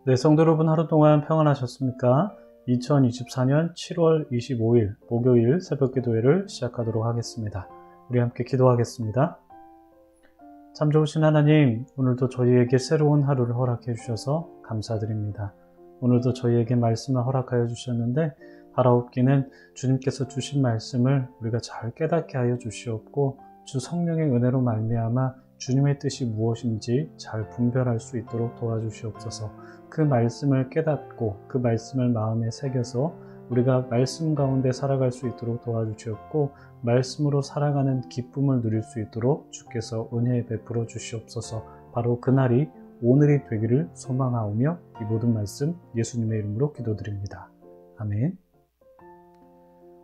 네, 성도 여러분 하루 동안 평안하셨습니까? 2024년 7월 25일 목요일 새벽 기도회를 시작하도록 하겠습니다. 우리 함께 기도하겠습니다. 참 좋으신 하나님, 오늘도 저희에게 새로운 하루를 허락해 주셔서 감사드립니다. 오늘도 저희에게 말씀을 허락하여 주셨는데 바라옵기는 주님께서 주신 말씀을 우리가 잘 깨닫게 하여 주시옵고 주 성령의 은혜로 말미암아 주님의 뜻이 무엇인지 잘 분별할 수 있도록 도와주시옵소서. 그 말씀을 깨닫고 그 말씀을 마음에 새겨서 우리가 말씀 가운데 살아갈 수 있도록 도와주시옵고 말씀으로 살아가는 기쁨을 누릴 수 있도록 주께서 은혜 베풀어 주시옵소서. 바로 그날이 오늘이 되기를 소망하오며 이 모든 말씀 예수님의 이름으로 기도드립니다. 아멘.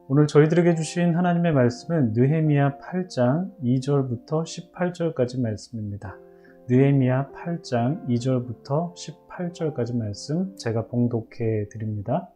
오늘 저희들에게 주신 하나님의 말씀은 느헤미야 8장 2절부터 18절까지 말씀입니다. 느헤미야 8장 2절부터 18절까지 말씀 제가 봉독해 드립니다.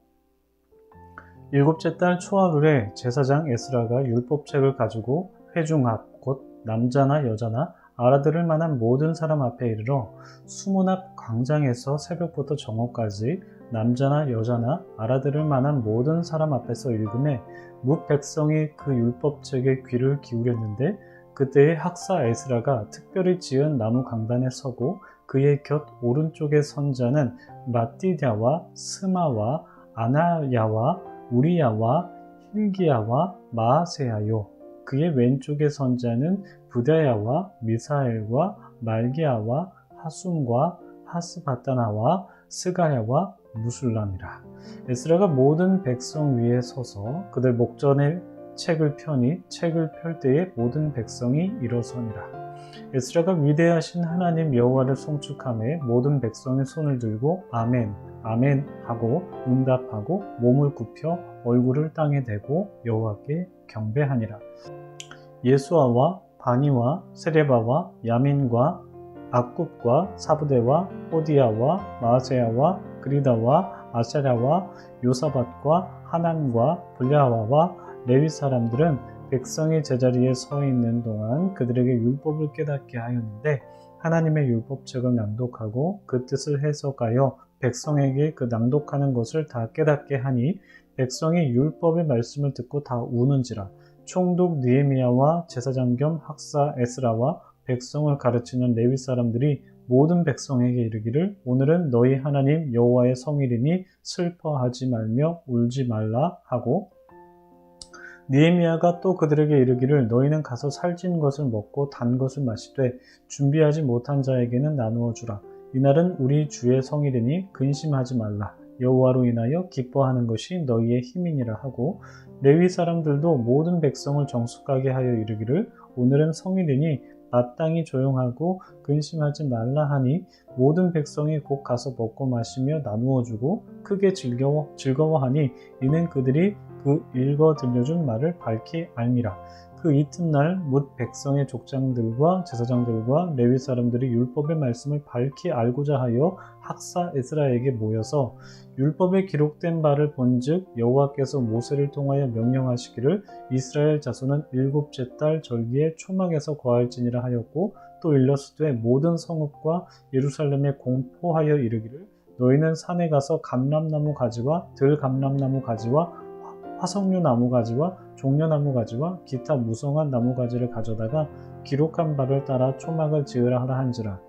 일곱째 달 초하루에 제사장 에스라가 율법책을 가지고 회중 앞 곧 남자나 여자나 알아들을 만한 모든 사람 앞에 이르러 수문 앞 광장에서 새벽부터 정오까지 남자나 여자나 알아들을 만한 모든 사람 앞에서 읽음에 뭇 백성이 그 율법책에 귀를 기울였는데 그때의 학사 에스라가 특별히 지은 나무 강단에 서고 그의 곁 오른쪽의 선자는 마띠냐와 스마와 아나야와 우리야와 힐기야와 마아세야요. 그의 왼쪽의 선자는 부다야와 미사엘과 말기야와 하숨과 하스바다나와 스가야와 무술람이라. 에스라가 모든 백성 위에 서서 그들 목전에 책을 펴니 책을 펼 때에 모든 백성이 일어서니라. 에스라가 위대하신 하나님 여호와를 송축하매 모든 백성의 손을 들고 아멘 아멘 하고 응답하고 몸을 굽혀 얼굴을 땅에 대고 여호와께 경배하니라. 예수아와 바니와 세레바와 야민과 악굽과 사부대와 호디야와 마아세야와 그리다와 아샤랴와 요사밧과 하난과 블야와와 레위 사람들은 백성이 제자리에 서 있는 동안 그들에게 율법을 깨닫게 하였는데 하나님의 율법책을 낭독하고 그 뜻을 해석하여 백성에게 그 낭독하는 것을 다 깨닫게 하니 백성이 율법의 말씀을 듣고 다 우는지라. 총독 느헤미야와 제사장 겸 학사 에스라와 백성을 가르치는 레위 사람들이 모든 백성에게 이르기를 오늘은 너희 하나님 여호와의 성일이니 슬퍼하지 말며 울지 말라 하고 느헤미야가 또 그들에게 이르기를 너희는 가서 살찐 것을 먹고 단 것을 마시되 준비하지 못한 자에게는 나누어 주라. 이날은 우리 주의 성일이니 근심하지 말라. 여호와로 인하여 기뻐하는 것이 너희의 힘이니라 하고 레위 사람들도 모든 백성을 정숙하게 하여 이르기를 오늘은 성일이니 마땅히 조용하고 근심하지 말라 하니 모든 백성이 곧 가서 먹고 마시며 나누어 주고 크게 즐거워하니 이는 그들이 그 읽어 들려준 말을 밝히 알미라. 그 이튿날 뭇 백성의 족장들과 제사장들과 레위 사람들이 율법의 말씀을 밝히 알고자 하여 학사 에스라에게 모여서 율법에 기록된 바를 본즉 여호와께서 모세를 통하여 명령하시기를 이스라엘 자손은 일곱째 달 절기에 초막에서 거할지니라 하였고 또 일러스되 모든 성읍과 예루살렘에 공포하여 이르기를 너희는 산에 가서 감람나무 가지와 들감람나무 가지와 화석류 나무 가지와 종려나무 가지와 기타 무성한 나무 가지를 가져다가 기록한 바를 따라 초막을 지으라 하라 한지라.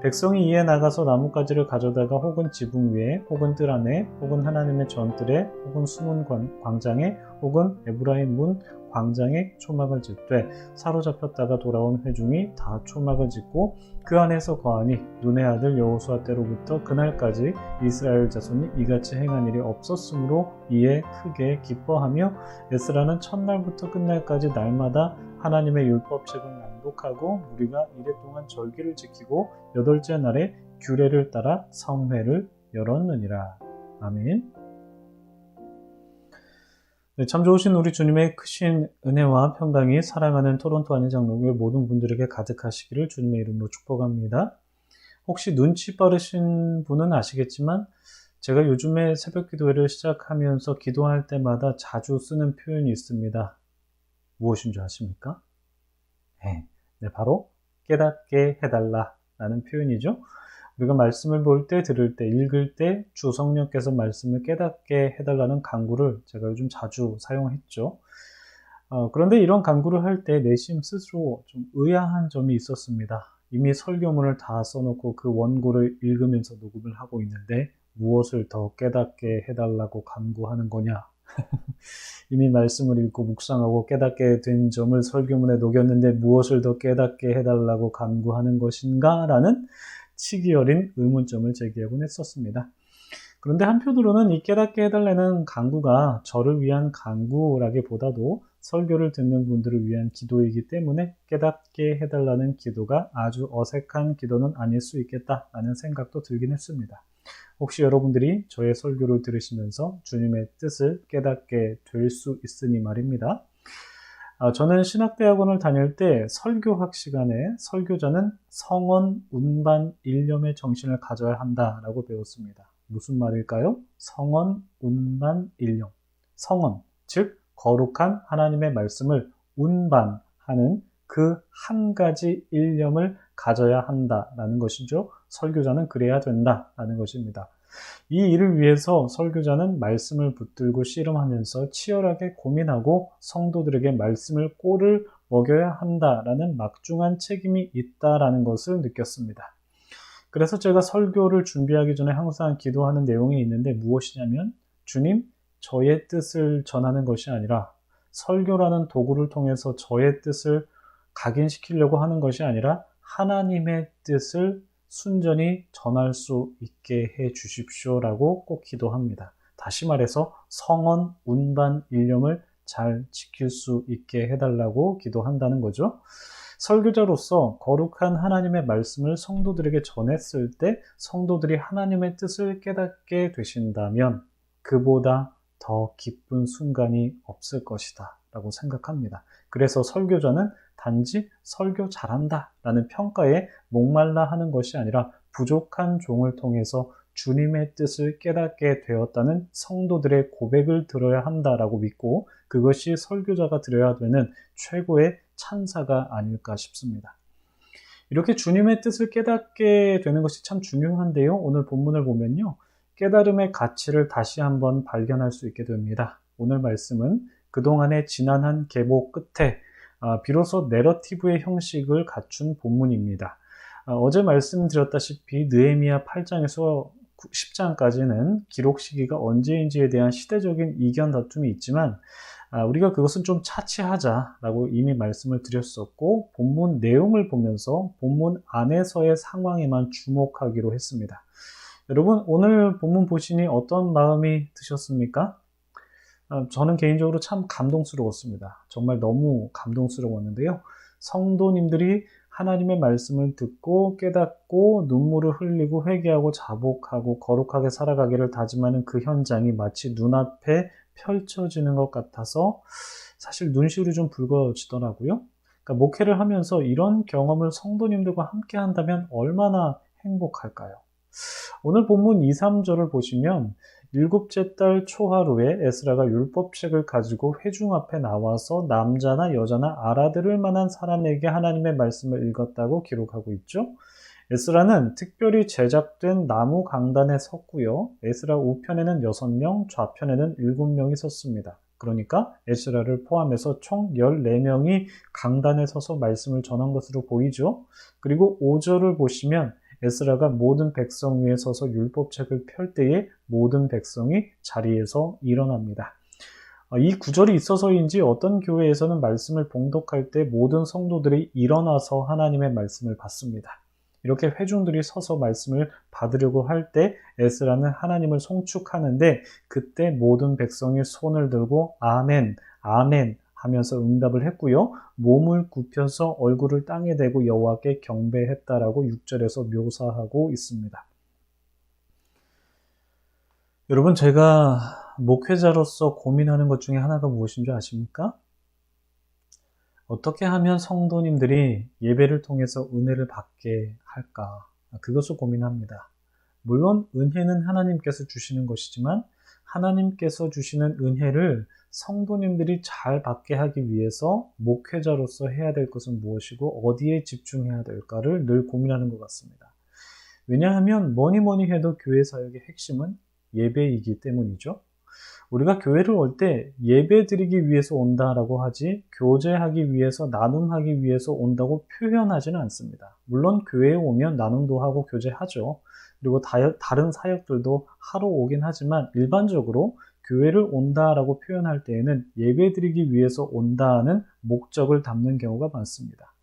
백성이 이에 나가서 나뭇가지를 가져다가 혹은 지붕 위에 혹은 뜰 안에 혹은 하나님의 전뜰에 혹은 수문 광장에 혹은 에브라임 문 광장에 초막을 짓되 사로잡혔다가 돌아온 회중이 다 초막을 짓고 그 안에서 거하니 눈의 아들 여호수아 때로부터 그날까지 이스라엘 자손이 이같이 행한 일이 없었으므로 이에 크게 기뻐하며 에스라는 첫날부터 끝날까지 날마다 하나님의 율법책을 낭독하고 우리가 이래 동안 절기를 지키고 여덟째 날에 규례를 따라 성회를 열었느니라. 아멘. 네, 참 좋으신 우리 주님의 크신 은혜와 평강이 사랑하는 토론토 안희장로교회 모든 분들에게 가득하시기를 주님의 이름으로 축복합니다. 혹시 눈치 빠르신 분은 아시겠지만 제가 요즘에 새벽 기도회를 시작하면서 기도할 때마다 자주 쓰는 표현이 있습니다. 무엇인 줄 아십니까? 네, 바로 깨닫게 해달라 라는 표현이죠. 우리가 말씀을 볼 때, 들을 때, 읽을 때 주 성령께서 말씀을 깨닫게 해달라는 간구를 제가 요즘 자주 사용했죠. 그런데 이런 간구를 할 때 내심 스스로 좀 의아한 점이 있었습니다. 이미 설교문을 다 써놓고 그 원고를 읽으면서 녹음을 하고 있는데 무엇을 더 깨닫게 해달라고 간구하는 거냐? 이미 말씀을 읽고 묵상하고 깨닫게 된 점을 설교문에 녹였는데 무엇을 더 깨닫게 해달라고 간구하는 것인가? 라는 치기 어린 의문점을 제기하곤 했었습니다. 그런데 한편으로는 이 깨닫게 해달라는 간구가 저를 위한 간구라기보다도 설교를 듣는 분들을 위한 기도이기 때문에 깨닫게 해달라는 기도가 아주 어색한 기도는 아닐 수 있겠다라는 생각도 들긴 했습니다. 혹시 여러분들이 저의 설교를 들으시면서 주님의 뜻을 깨닫게 될 수 있으니 말입니다. 저는 신학대학원을 다닐 때 설교학 시간에 설교자는 성언, 운반, 일념의 정신을 가져야 한다라고 배웠습니다. 무슨 말일까요? 성언, 운반, 일념. 성언, 즉 거룩한 하나님의 말씀을 운반하는 그 한 가지 일념을 가져야 한다라는 것이죠. 설교자는 그래야 된다라는 것입니다. 이 일을 위해서 설교자는 말씀을 붙들고 씨름하면서 치열하게 고민하고 성도들에게 말씀을 꼴을 먹여야 한다라는 막중한 책임이 있다라는 것을 느꼈습니다. 그래서 제가 설교를 준비하기 전에 항상 기도하는 내용이 있는데 무엇이냐면 주님, 저의 뜻을 전하는 것이 아니라 설교라는 도구를 통해서 저의 뜻을 각인시키려고 하는 것이 아니라 하나님의 뜻을 순전히 전할 수 있게 해 주십시오라고 꼭 기도합니다. 다시 말해서 성언, 운반, 일념을 잘 지킬 수 있게 해달라고 기도한다는 거죠. 설교자로서 거룩한 하나님의 말씀을 성도들에게 전했을 때 성도들이 하나님의 뜻을 깨닫게 되신다면 그보다 더 기쁜 순간이 없을 것이다 라고 생각합니다. 그래서 설교자는 단지 설교 잘한다 라는 평가에 목말라 하는 것이 아니라 부족한 종을 통해서 주님의 뜻을 깨닫게 되었다는 성도들의 고백을 들어야 한다라고 믿고 그것이 설교자가 드려야 되는 최고의 찬사가 아닐까 싶습니다. 이렇게 주님의 뜻을 깨닫게 되는 것이 참 중요한데요. 오늘 본문을 보면요. 깨달음의 가치를 다시 한번 발견할 수 있게 됩니다. 오늘 말씀은 그동안의 지난한 계보 끝에 비로소 내러티브의 형식을 갖춘 본문입니다. 어제 말씀드렸다시피 느헤미야 8장에서 10장까지는 기록 시기가 언제인지에 대한 시대적인 이견 다툼이 있지만 우리가 그것은 좀 차치하자라고 이미 말씀을 드렸었고 본문 내용을 보면서 본문 안에서의 상황에만 주목하기로 했습니다. 여러분 오늘 본문 보시니 어떤 마음이 드셨습니까? 저는 개인적으로 참 감동스러웠습니다. 정말 너무 감동스러웠는데요. 성도님들이 하나님의 말씀을 듣고 깨닫고 눈물을 흘리고 회개하고 자복하고 거룩하게 살아가기를 다짐하는 그 현장이 마치 눈앞에 펼쳐지는 것 같아서 사실 눈시울이 좀 붉어지더라고요. 그러니까 목회를 하면서 이런 경험을 성도님들과 함께 한다면 얼마나 행복할까요? 오늘 본문 2, 3절을 보시면 일곱째 달 초하루에 에스라가 율법책을 가지고 회중 앞에 나와서 남자나 여자나 알아들을 만한 사람에게 하나님의 말씀을 읽었다고 기록하고 있죠. 에스라는 특별히 제작된 나무 강단에 섰고요. 에스라 우편에는 6명, 좌편에는 7명이 섰습니다. 그러니까 에스라를 포함해서 총 14명이 강단에 서서 말씀을 전한 것으로 보이죠. 그리고 5절을 보시면 에스라가 모든 백성 위에 서서 율법책을 펼 때에 모든 백성이 자리에서 일어납니다. 이 구절이 있어서인지 어떤 교회에서는 말씀을 봉독할 때 모든 성도들이 일어나서 하나님의 말씀을 받습니다. 이렇게 회중들이 서서 말씀을 받으려고 할 때 에스라는 하나님을 송축하는데 그때 모든 백성이 손을 들고 아멘, 아멘 하면서 응답을 했고요. 몸을 굽혀서 얼굴을 땅에 대고 여호와께 경배했다라고 6절에서 묘사하고 있습니다. 여러분 제가 목회자로서 고민하는 것 중에 하나가 무엇인 줄 아십니까? 어떻게 하면 성도님들이 예배를 통해서 은혜를 받게 할까? 그것을 고민합니다. 물론 은혜는 하나님께서 주시는 것이지만 하나님께서 주시는 은혜를 성도님들이 잘 받게 하기 위해서 목회자로서 해야 될 것은 무엇이고 어디에 집중해야 될까를 늘 고민하는 것 같습니다. 왜냐하면 뭐니 해도 교회 사역의 핵심은 예배이기 때문이죠. 우리가 교회를 올 때 예배 드리기 위해서 온다라고 하지 교제하기 위해서 나눔하기 위해서 온다고 표현하지는 않습니다. 물론 교회에 오면 나눔도 하고 교제하죠. 그리고 다른 사역들도 하러 오긴 하지만 일반적으로 교회를 온다라고 표현할 때에는 예배 드리기 위해서 온다는 목적을 담는 경우가 많습니다.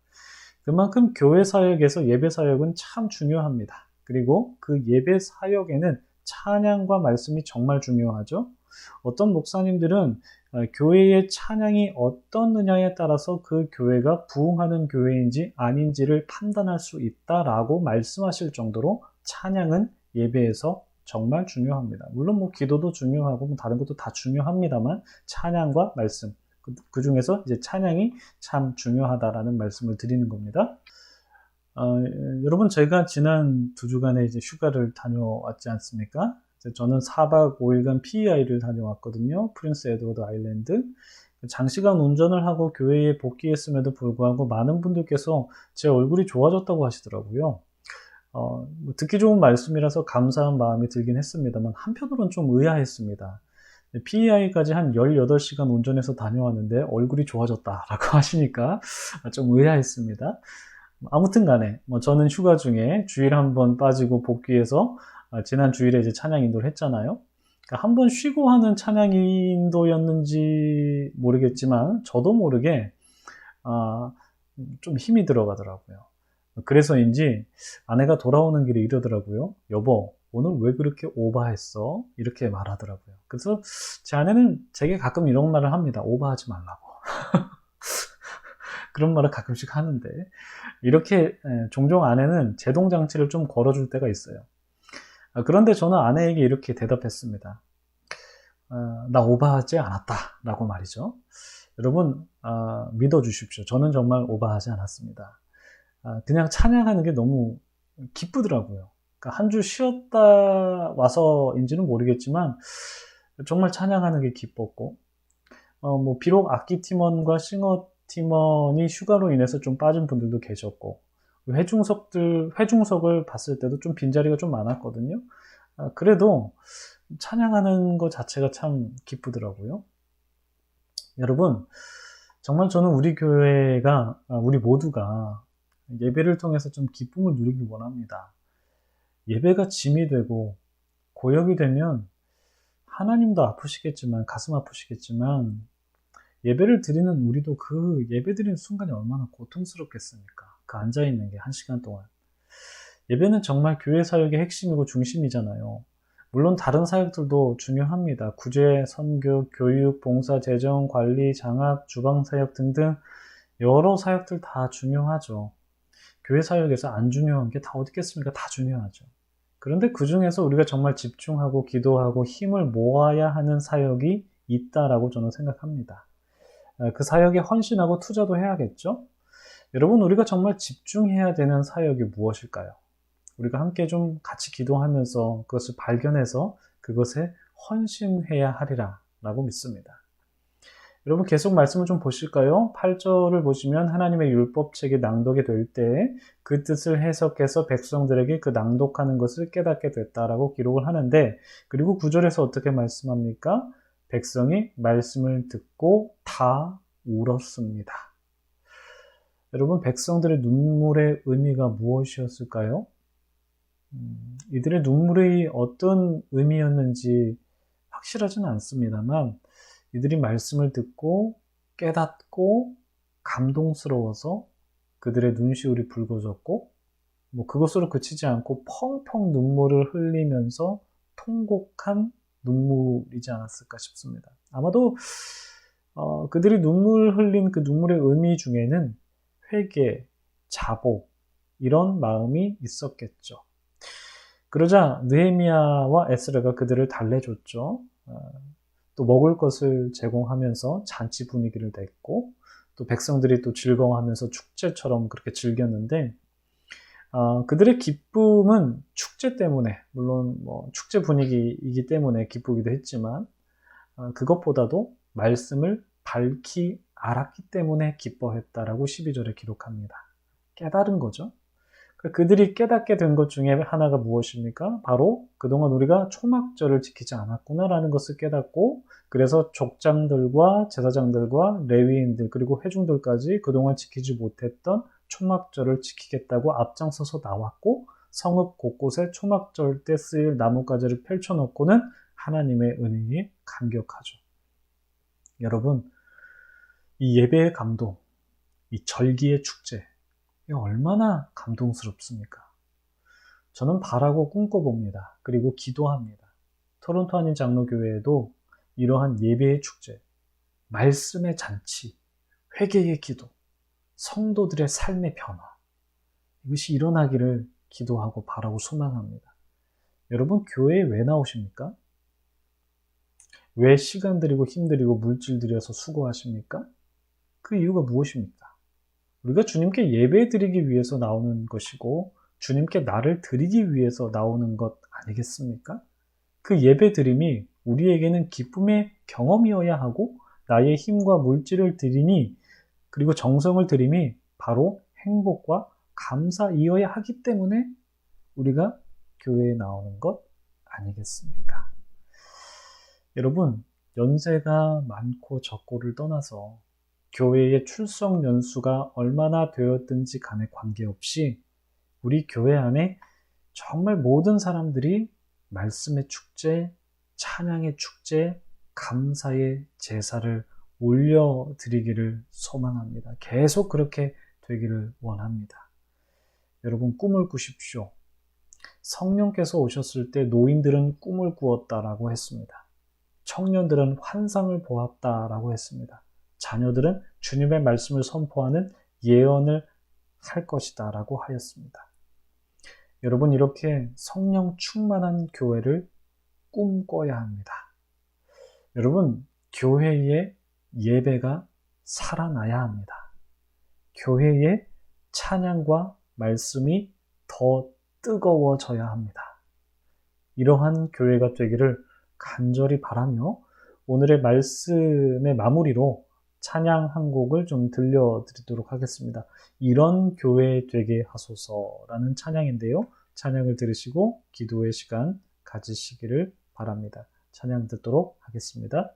그만큼 교회 사역에서 예배 사역은 참 중요합니다. 그리고 그 예배 사역에는 찬양과 말씀이 정말 중요하죠. 어떤 목사님들은 교회의 찬양이 어떻느냐에 따라서 그 교회가 부흥하는 교회인지 아닌지를 판단할 수 있다라고 말씀하실 정도로 찬양은 예배에서 정말 중요합니다. 물론 뭐 기도도 중요하고 뭐 다른 것도 다 중요합니다만 찬양과 말씀, 그 중에서 이제 찬양이 참 중요하다라는 말씀을 드리는 겁니다. 여러분, 저희가 지난 2주간의 이제 휴가를 다녀왔지 않습니까? 저는 4박 5일간 PEI를 다녀왔거든요. 프린스 에드워드 아일랜드. 장시간 운전을 하고 교회에 복귀했음에도 불구하고 많은 분들께서 제 얼굴이 좋아졌다고 하시더라고요. 듣기 좋은 말씀이라서 감사한 마음이 들긴 했습니다만 한편으로는 좀 의아했습니다. PEI까지 한 18시간 운전해서 다녀왔는데 얼굴이 좋아졌다라고 하시니까 좀 의아했습니다. 아무튼 간에 저는 휴가 중에 주일 한번 빠지고 복귀해서 지난 주일에 이제 찬양 인도를 했잖아요. 그러니까 한번 쉬고 하는 찬양 인도였는지 모르겠지만 저도 모르게 좀 힘이 들어가더라고요. 그래서인지 아내가 돌아오는 길에 이러더라고요. 여보, 오늘 왜 그렇게 오버했어? 이렇게 말하더라고요. 그래서 제 아내는 제게 가끔 이런 말을 합니다. 오버하지 말라고. 그런 말을 가끔씩 하는데 이렇게 종종 아내는 제동장치를 좀 걸어줄 때가 있어요. 그런데 저는 아내에게 이렇게 대답했습니다. 나 오버하지 않았다 라고 말이죠. 여러분 믿어주십시오. 저는 정말 오버하지 않았습니다. 그냥 찬양하는 게 너무 기쁘더라고요. 그러니까 한 주 쉬었다 와서인지는 모르겠지만 정말 찬양하는 게 기뻤고 뭐 비록 악기 팀원과 싱어 팀원이 휴가로 인해서 좀 빠진 분들도 계셨고 회중석을 봤을 때도 좀 빈자리가 좀 많았거든요. 그래도 찬양하는 것 자체가 참 기쁘더라고요. 여러분, 정말 저는 우리 교회가, 우리 모두가 예배를 통해서 좀 기쁨을 누리길 원합니다. 예배가 짐이 되고 고역이 되면 하나님도 아프시겠지만, 가슴 아프시겠지만, 예배를 드리는 우리도 그 예배 드리는 순간이 얼마나 고통스럽겠습니까? 그 앉아있는 게 1시간 동안. 예배는 정말 교회 사역의 핵심이고 중심이잖아요. 물론 다른 사역들도 중요합니다. 구제, 선교, 교육, 봉사, 재정, 관리, 장학, 주방 사역 등등 여러 사역들 다 중요하죠. 교회 사역에서 안 중요한 게 다 어디 있겠습니까? 다 중요하죠. 그런데 그 중에서 우리가 정말 집중하고 기도하고 힘을 모아야 하는 사역이 있다라고 저는 생각합니다. 그 사역에 헌신하고 투자도 해야겠죠? 여러분, 우리가 정말 집중해야 되는 사역이 무엇일까요? 우리가 함께 좀 같이 기도하면서 그것을 발견해서 그것에 헌신해야 하리라 라고 믿습니다. 여러분, 계속 말씀을 좀 보실까요? 8절을 보시면 하나님의 율법책이 낭독이 될 때 그 뜻을 해석해서 백성들에게 그 낭독하는 것을 깨닫게 됐다라고 기록을 하는데, 그리고 9절에서 어떻게 말씀합니까? 백성이 말씀을 듣고 다 울었습니다. 여러분, 백성들의 눈물의 의미가 무엇이었을까요? 이들의 눈물이 어떤 의미였는지 확실하지는 않습니다만 이들이 말씀을 듣고 깨닫고 감동스러워서 그들의 눈시울이 붉어졌고 뭐 그것으로 그치지 않고 펑펑 눈물을 흘리면서 통곡한 눈물이지 않았을까 싶습니다. 아마도 그들이 눈물 흘린 그 눈물의 의미 중에는 회개, 자복 이런 마음이 있었겠죠. 그러자 느헤미야와 에스라가 그들을 달래줬죠. 또 먹을 것을 제공하면서 잔치 분위기를 냈고 또 백성들이 또 즐거워하면서 축제처럼 그렇게 즐겼는데 그들의 기쁨은 축제 때문에 물론 뭐 축제 분위기이기 때문에 기쁘기도 했지만 그것보다도 말씀을 밝히 알았기 때문에 기뻐했다라고 12절에 기록합니다. 깨달은 거죠. 그들이 깨닫게 된 것 중에 하나가 무엇입니까? 바로 그동안 우리가 초막절을 지키지 않았구나라는 것을 깨닫고, 그래서 족장들과 제사장들과 레위인들 그리고 회중들까지 그동안 지키지 못했던 초막절을 지키겠다고 앞장서서 나왔고, 성읍 곳곳에 초막절 때 쓰일 나뭇가지를 펼쳐놓고는 하나님의 은혜에 감격하죠. 여러분, 이 예배의 감동, 이 절기의 축제, 이게 얼마나 감동스럽습니까? 저는 바라고 꿈꿔봅니다. 그리고 기도합니다. 토론토 한인 장로교회에도 이러한 예배의 축제, 말씀의 잔치, 회개의 기도, 성도들의 삶의 변화, 이것이 일어나기를 기도하고 바라고 소망합니다. 여러분, 교회에 왜 나오십니까? 왜 시간 들이고 힘 들이고 물질 들여서 수고하십니까? 그 이유가 무엇입니까? 우리가 주님께 예배 드리기 위해서 나오는 것이고, 주님께 나를 드리기 위해서 나오는 것 아니겠습니까? 그 예배 드림이 우리에게는 기쁨의 경험이어야 하고, 나의 힘과 물질을 드리니, 그리고 정성을 드림이 바로 행복과 감사이어야 하기 때문에 우리가 교회에 나오는 것 아니겠습니까? 여러분, 연세가 많고 적고를 떠나서 교회의 출석 연수가 얼마나 되었든지 간에 관계없이 우리 교회 안에 정말 모든 사람들이 말씀의 축제, 찬양의 축제, 감사의 제사를 올려드리기를 소망합니다. 계속 그렇게 되기를 원합니다. 여러분, 꿈을 꾸십시오. 성령께서 오셨을 때 노인들은 꿈을 꾸었다라고 했습니다. 청년들은 환상을 보았다라고 했습니다. 자녀들은 주님의 말씀을 선포하는 예언을 할 것이다 라고 하였습니다. 여러분, 이렇게 성령 충만한 교회를 꿈꿔야 합니다. 여러분, 교회의 예배가 살아나야 합니다. 교회의 찬양과 말씀이 더 뜨거워져야 합니다. 이러한 교회가 되기를 간절히 바라며, 오늘의 말씀의 마무리로 찬양 한 곡을 좀 들려드리도록 하겠습니다. 이런 교회 되게 하소서라는 찬양인데요. 찬양을 들으시고 기도의 시간 가지시기를 바랍니다. 찬양 듣도록 하겠습니다.